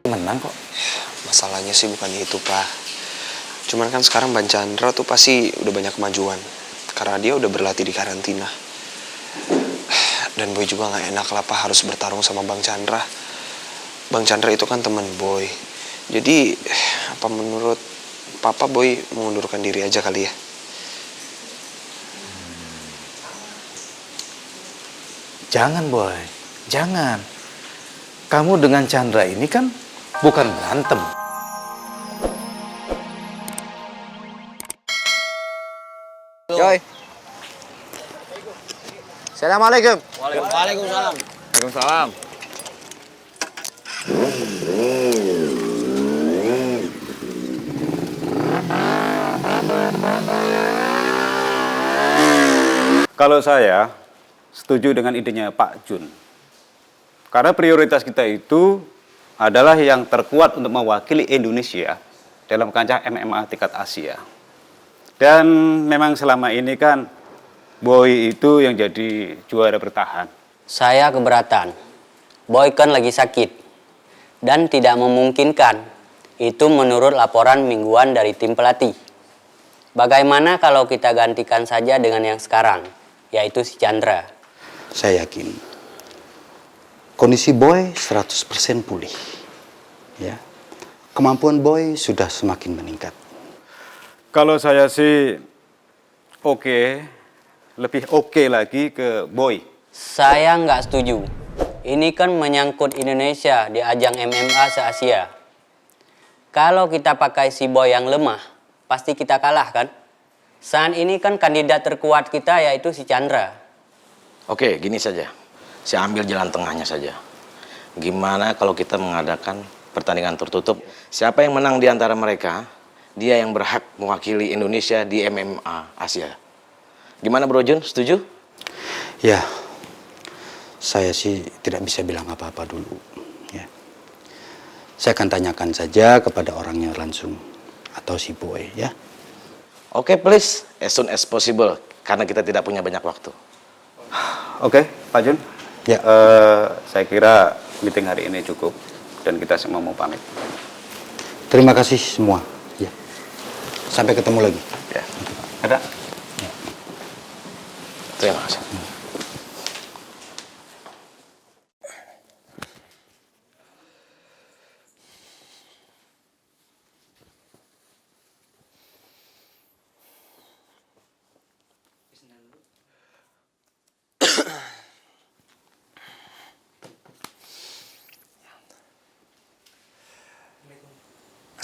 menang kok. Masalahnya sih bukan itu, Pak. Cuman kan sekarang Bang Chandra tuh pasti udah banyak kemajuan. Karena dia udah berlatih di karantina. Dan Boy juga gak enak lah, Pak, harus bertarung sama Bang Chandra. Bang Chandra itu kan teman Boy. Jadi, apa menurut Papa Boy mengundurkan diri aja kali ya? Jangan Boy, jangan. Kamu dengan Chandra ini kan bukan berantem. Joy. Assalamualaikum. Waalaikumsalam. Waalaikumsalam. Kalau saya setuju dengan idenya Pak Jun. Karena prioritas kita itu adalah yang terkuat untuk mewakili Indonesia dalam kancah MMA tingkat Asia. Dan memang selama ini kan Boy itu yang jadi juara bertahan. Saya keberatan. Boy kan lagi sakit dan tidak memungkinkan. Itu menurut laporan mingguan dari tim pelatih. Bagaimana kalau kita gantikan saja dengan yang sekarang, yaitu si Chandra? Saya yakin kondisi Boy 100% pulih. Ya. Kemampuan Boy sudah semakin meningkat. Kalau saya sih lebih oke lagi ke Boy. Saya nggak setuju. Ini kan menyangkut Indonesia di ajang MMA se-Asia. Kalau kita pakai si Boy yang lemah, pasti kita kalah kan? Saat ini kan kandidat terkuat kita yaitu si Chandra. Oke, gini saja. Saya ambil jalan tengahnya saja. Gimana kalau kita mengadakan pertandingan tertutup? Siapa yang menang di antara mereka, dia yang berhak mewakili Indonesia di MMA Asia. Gimana Bro Jun, setuju? Ya, saya sih tidak bisa bilang apa-apa dulu. Ya. Saya akan tanyakan saja kepada orangnya langsung atau si Boy, ya. Oke, please, as soon as possible, karena kita tidak punya banyak waktu. Oke, Pak Jun. Ya. Saya kira meeting hari ini cukup dan kita semua mau pamit. Terima kasih semua. Ya. Sampai ketemu lagi. Ya. Ada? Ya. Terima kasih.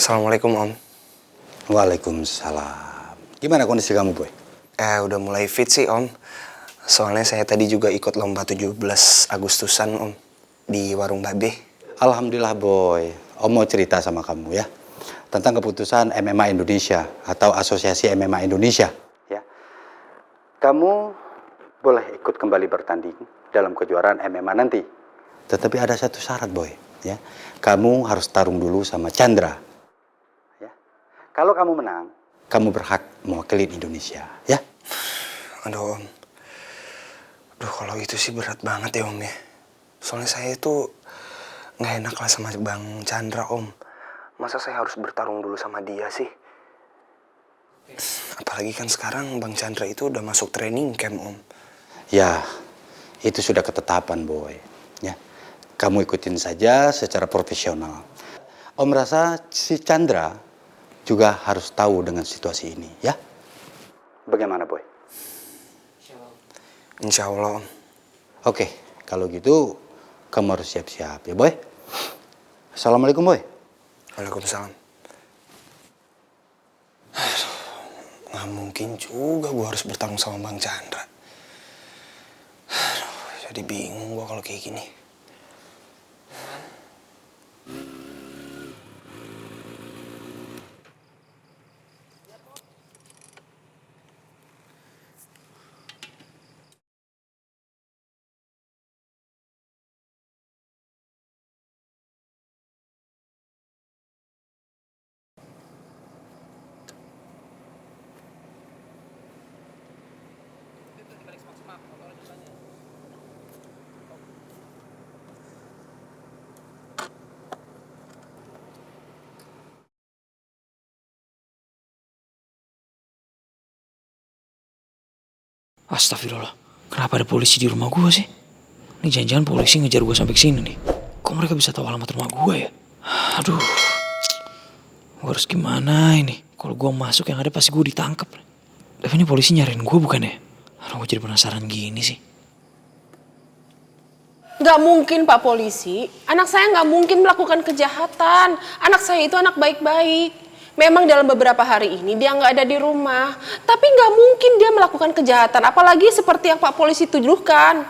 Assalamualaikum, Om. Waalaikumsalam. Gimana kondisi kamu, Boy? Udah mulai fit sih, Om. Soalnya saya tadi juga ikut lomba 17 Agustusan, Om. Di Warung Babe. Alhamdulillah, Boy. Om mau cerita sama kamu ya. Tentang keputusan MMA Indonesia atau Asosiasi MMA Indonesia. Ya. Kamu boleh ikut kembali bertanding dalam kejuaraan MMA nanti. Tetapi ada satu syarat, Boy. Ya. Kamu harus tarung dulu sama Chandra. Kalau kamu menang, kamu berhak mewakili Indonesia, ya? Aduh, Om. Aduh, kalau itu sih berat banget ya, Om ya. Soalnya saya itu nggak enak lah sama Bang Chandra, Om. Masa saya harus bertarung dulu sama dia sih? Apalagi kan sekarang Bang Chandra itu udah masuk training camp, Om. Ya, itu sudah ketetapan, Boy. Ya, kamu ikutin saja secara profesional. Om rasa si Chandra juga harus tahu dengan situasi ini, ya? Bagaimana, Boy? Insya Allah, Om. Oke, kalau gitu kamu harus siap-siap, ya, Boy? Assalamualaikum, Boy. Waalaikumsalam. Nggak mungkin juga gue harus bertarung sama Bang Chandra. Jadi bingung gue kalau kayak gini. Astagfirullah, kenapa ada polisi di rumah gue sih? Ini jangan-jangan polisi ngejar gue sampai sini nih. Kok mereka bisa tahu alamat rumah gue ya? Aduh, gue harus gimana ini? Kalau gue masuk yang ada pasti gue ditangkap. Tapi ini polisi nyariin gue bukan ya? Aduh, gue jadi penasaran gini sih. Gak mungkin Pak Polisi, anak saya gak mungkin melakukan kejahatan. Anak saya itu anak baik-baik. Memang dalam beberapa hari ini dia gak ada di rumah. Tapi gak mungkin dia melakukan kejahatan, apalagi seperti yang Pak Polisi tuduhkan.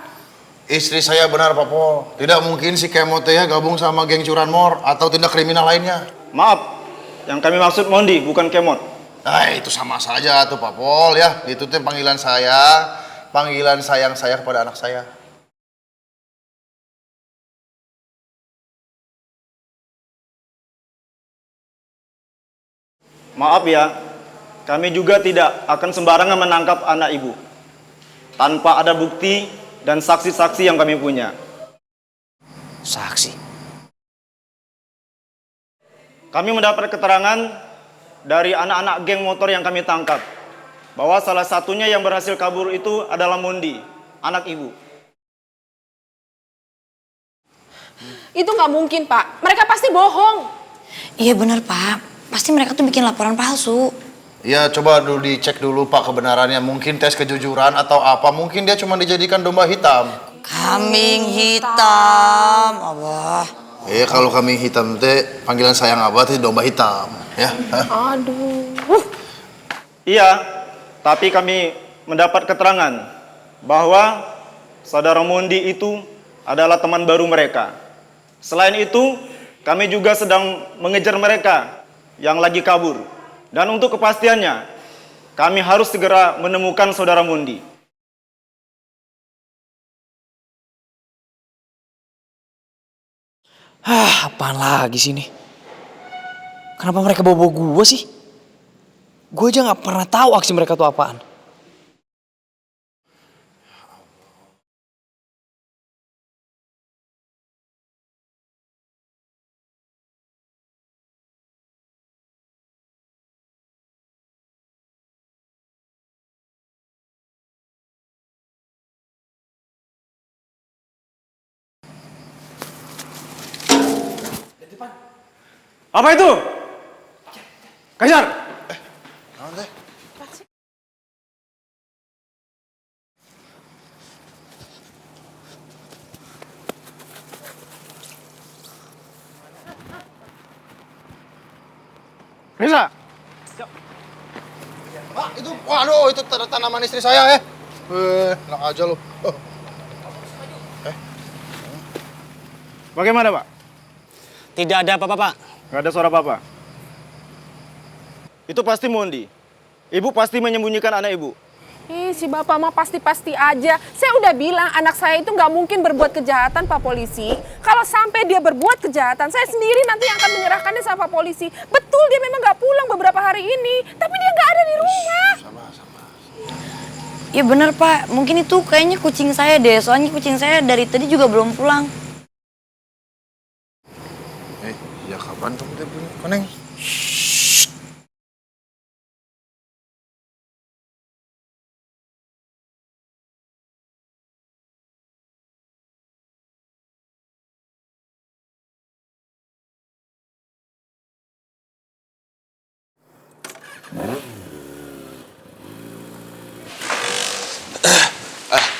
Istri saya benar Pak Pol. Tidak mungkin si Kemot ya gabung sama geng curanmor atau tindak kriminal lainnya. Maaf, yang kami maksud Mondi, bukan Kemot. Nah itu sama saja tuh Pak Pol ya. Itu tuh panggilan sayang saya kepada anak saya. Maaf ya, kami juga tidak akan sembarangan menangkap anak ibu tanpa ada bukti dan saksi-saksi yang kami punya. Saksi. Kami mendapat keterangan dari anak-anak geng motor yang kami tangkap bahwa salah satunya yang berhasil kabur itu adalah Mondi, anak ibu. Itu gak mungkin Pak, mereka pasti bohong. Iya benar Pak, pasti mereka tuh bikin laporan palsu. Ya coba dulu dicek dulu Pak kebenarannya. Mungkin tes kejujuran atau apa. Mungkin dia cuma dijadikan domba hitam. Kambing hitam, Abah. Kalau kambing hitam teh panggilan sayang abah teh domba hitam. Ya. Aduh. Iya, tapi kami mendapat keterangan bahwa saudara Mondi itu adalah teman baru mereka. Selain itu, kami juga sedang mengejar mereka yang lagi kabur. Dan untuk kepastiannya, kami harus segera menemukan saudara Mondi. Apaan lagi sih ini? Kenapa mereka bawa-bawa gue sih? Gue aja gak pernah tahu aksi mereka tuh apaan. Apa itu? Kejar! Naon teh? Risa! Pak, itu waduh itu tanaman istri saya enak aja lu. Bagaimana Pak? Tidak ada apa-apa, Pak. Gak ada suara apa-apa? Itu pasti Mondi. Ibu pasti menyembunyikan anak ibu. Si bapak mah pasti-pasti aja. Saya udah bilang anak saya itu nggak mungkin berbuat kejahatan Pak Polisi. Kalau sampai dia berbuat kejahatan, saya sendiri nanti yang akan menyerahkannya sama Pak Polisi. Betul dia memang nggak pulang beberapa hari ini, tapi dia nggak ada di rumah. Iya benar Pak, mungkin itu kayaknya kucing saya deh. Soalnya kucing saya dari tadi juga belum pulang. Ya kapan tuh dia punya koneng?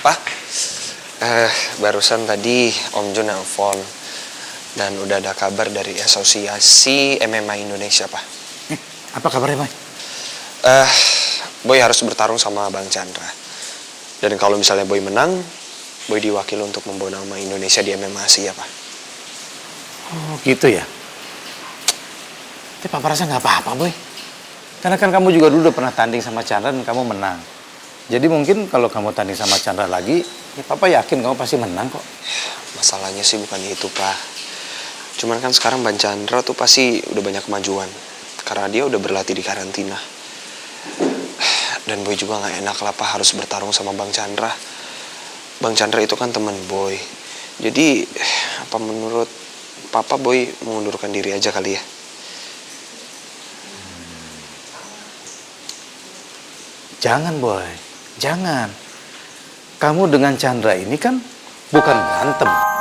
Pak, barusan tadi Om Jun nelfon dan udah ada kabar dari Asosiasi MMA Indonesia, Pak. Apa kabarnya, Bang? Boy harus bertarung sama Bang Chandra. Dan kalau misalnya Boy menang, Boy diwakili untuk membawa nama Indonesia di MMA Asia, Pak. Oh, gitu ya? Tapi Papa rasa nggak apa-apa, Boy. Karena kan kamu juga dulu udah pernah tanding sama Chandra dan kamu menang. Jadi mungkin kalau kamu tanding sama Chandra lagi, ya Papa yakin kamu pasti menang kok. Masalahnya sih bukan itu, Pak. Cuman kan sekarang Bang Chandra tuh pasti udah banyak kemajuan. Karena dia udah berlatih di karantina. Dan Boy juga gak enak lah, Pak, harus bertarung sama Bang Chandra. Bang Chandra itu kan teman Boy. Jadi, apa menurut Papa Boy mengundurkan diri aja kali ya? Jangan, Boy. Jangan. kamu dengan Chandra ini kan bukan berantem.